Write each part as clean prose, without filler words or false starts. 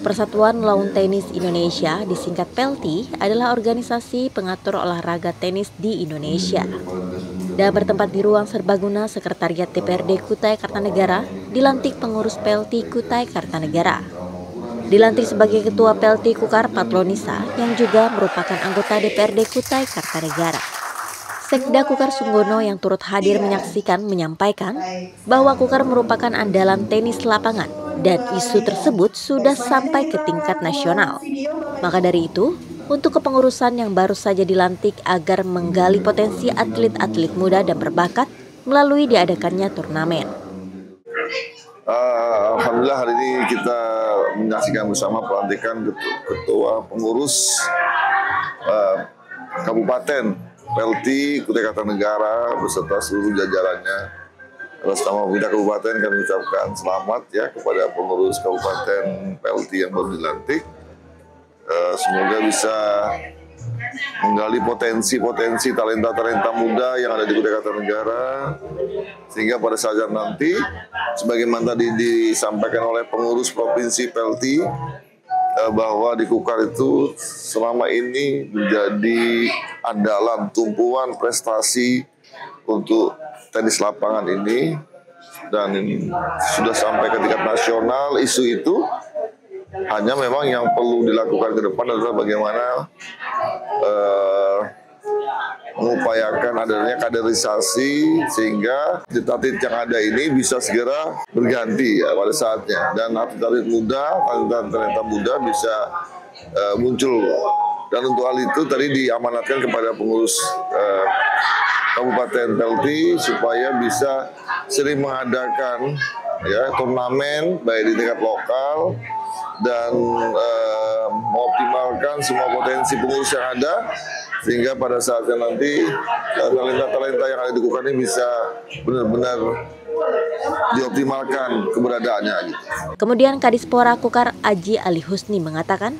Persatuan Lawn Tenis Indonesia, disingkat PELTI, adalah organisasi pengatur olahraga tenis di Indonesia. Dan bertempat di ruang serbaguna Sekretariat DPRD Kutai Kartanegara, dilantik pengurus PELTI Kutai Kartanegara. Dilantik sebagai Ketua PELTI Kukar Patlonisa, yang juga merupakan anggota DPRD Kutai Kartanegara. Sekda Kukar Sunggono yang turut hadir menyaksikan menyampaikan bahwa Kukar merupakan andalan tenis lapangan dan isu tersebut sudah sampai ke tingkat nasional. Maka dari itu, untuk kepengurusan yang baru saja dilantik agar menggali potensi atlet-atlet muda dan berbakat melalui diadakannya turnamen. Alhamdulillah hari ini kita menyaksikan bersama pelantikan ketua pengurus Kabupaten PELTI Kutai Kartanegara beserta seluruh jajarannya. Atas nama pemerintah kabupaten kami ucapkan selamat ya kepada pengurus Kabupaten PELTI yang baru dilantik. Semoga bisa menggali potensi-potensi talenta-talenta muda yang ada di Kutai Kartanegara, sehingga pada saat nanti, sebagaimana tadi disampaikan oleh pengurus provinsi PELTI, bahwa di Kukar itu selama ini menjadi andalan tumpuan prestasi untuk tenis lapangan ini, dan sudah sampai ke tingkat nasional. Isu itu hanya memang yang perlu dilakukan ke depan adalah bagaimana mengupayakan adanya kaderisasi sehingga atlet yang ada ini bisa segera berganti ya pada saatnya, dan atlet muda, talenta muda bisa muncul. Dan untuk hal itu tadi diamanatkan kepada pengurus Kabupaten PELTI supaya bisa sering mengadakan ya turnamen baik di tingkat lokal dan mengoptimalkan semua potensi pengurus yang ada, sehingga pada saatnya nanti talenta-talenta yang ada di Kukar ini bisa benar-benar dioptimalkan keberadaannya. Gitu. Kemudian Kadispora Kukar Aji Ali Husni mengatakan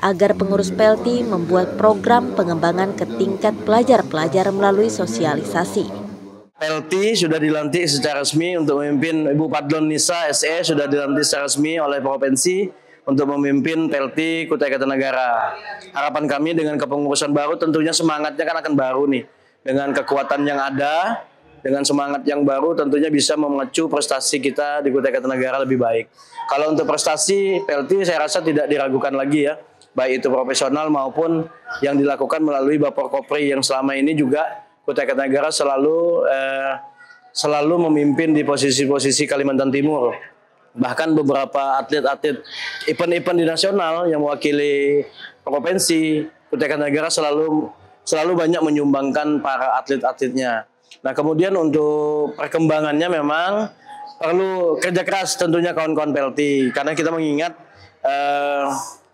agar pengurus PELTI membuat program pengembangan ke tingkat pelajar-pelajar melalui sosialisasi. PELTI sudah dilantik secara resmi untuk memimpin Ibu Patlonisa SE, sudah dilantik secara resmi oleh provinsi untuk memimpin PELTI Kutai Kartanegara. Harapan kami dengan kepengurusan baru tentunya semangatnya kan akan baru nih. Dengan kekuatan yang ada, dengan semangat yang baru tentunya bisa memacu prestasi kita di Kutai Kartanegara lebih baik. Kalau untuk prestasi PELTI saya rasa tidak diragukan lagi ya. Baik itu profesional maupun yang dilakukan melalui Bapor Kopri yang selama ini juga Kutai Kartanegara selalu memimpin di posisi-posisi Kalimantan Timur. Bahkan beberapa atlet-atlet event-event di nasional yang mewakili provinsi Kutai Kartanegara selalu banyak menyumbangkan para atlet-atletnya. Nah, kemudian untuk perkembangannya memang perlu kerja keras tentunya kawan-kawan PELTI, karena kita mengingat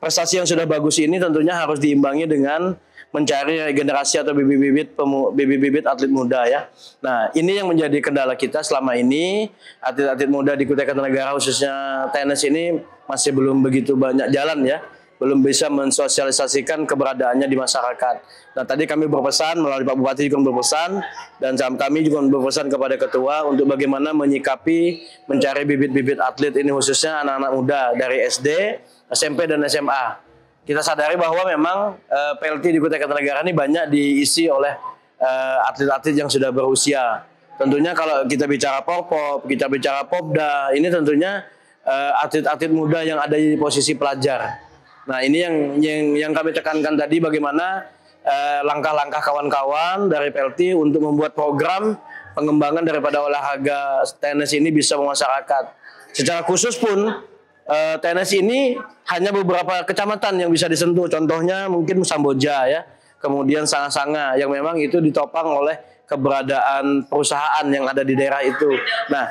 prestasi yang sudah bagus ini tentunya harus diimbangi dengan mencari generasi atau bibit-bibit atlet muda ya. Nah, ini yang menjadi kendala kita selama ini. Atlet-atlet muda di Kutai Kartanegara khususnya tenis ini masih belum begitu banyak jalan ya. Belum bisa mensosialisasikan keberadaannya di masyarakat. Nah, tadi kami berpesan melalui Pak Bupati juga berpesan, dan kami juga berpesan kepada ketua untuk bagaimana menyikapi mencari bibit-bibit atlet ini khususnya anak-anak muda dari SD, SMP dan SMA. Kita sadari bahwa memang PELTI di Kutai Kartanegara ini banyak diisi oleh atlet-atlet yang sudah berusia. Tentunya kalau kita bicara Porpop, kita bicara Popda, ini tentunya atlet-atlet muda yang ada di posisi pelajar. Nah, ini yang kami tekankan tadi, bagaimana langkah-langkah kawan-kawan dari PELTI untuk membuat program pengembangan daripada olahraga tenis ini bisa memasyarakat. Secara khusus pun tenis ini hanya beberapa kecamatan yang bisa disentuh, contohnya mungkin Samboja ya, kemudian Sanga-Sanga yang memang itu ditopang oleh keberadaan perusahaan yang ada di daerah itu. Nah,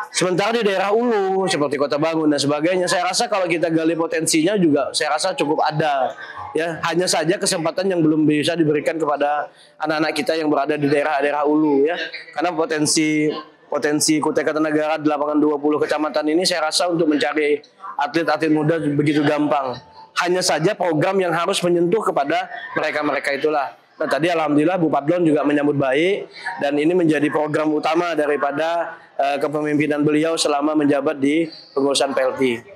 sementara di daerah Ulu seperti Kota Bangun dan sebagainya, saya rasa kalau kita gali potensinya juga saya rasa cukup ada ya, hanya saja kesempatan yang belum bisa diberikan kepada anak-anak kita yang berada di daerah-daerah Ulu ya, karena potensi Kutai Kartanegara 820 kecamatan ini saya rasa untuk mencari atlet-atlet muda begitu gampang. Hanya saja program yang harus menyentuh kepada mereka-mereka itulah. Nah, tadi alhamdulillah Bu Patlon juga menyambut baik, dan ini menjadi program utama daripada kepemimpinan beliau selama menjabat di pengurusan PELTI.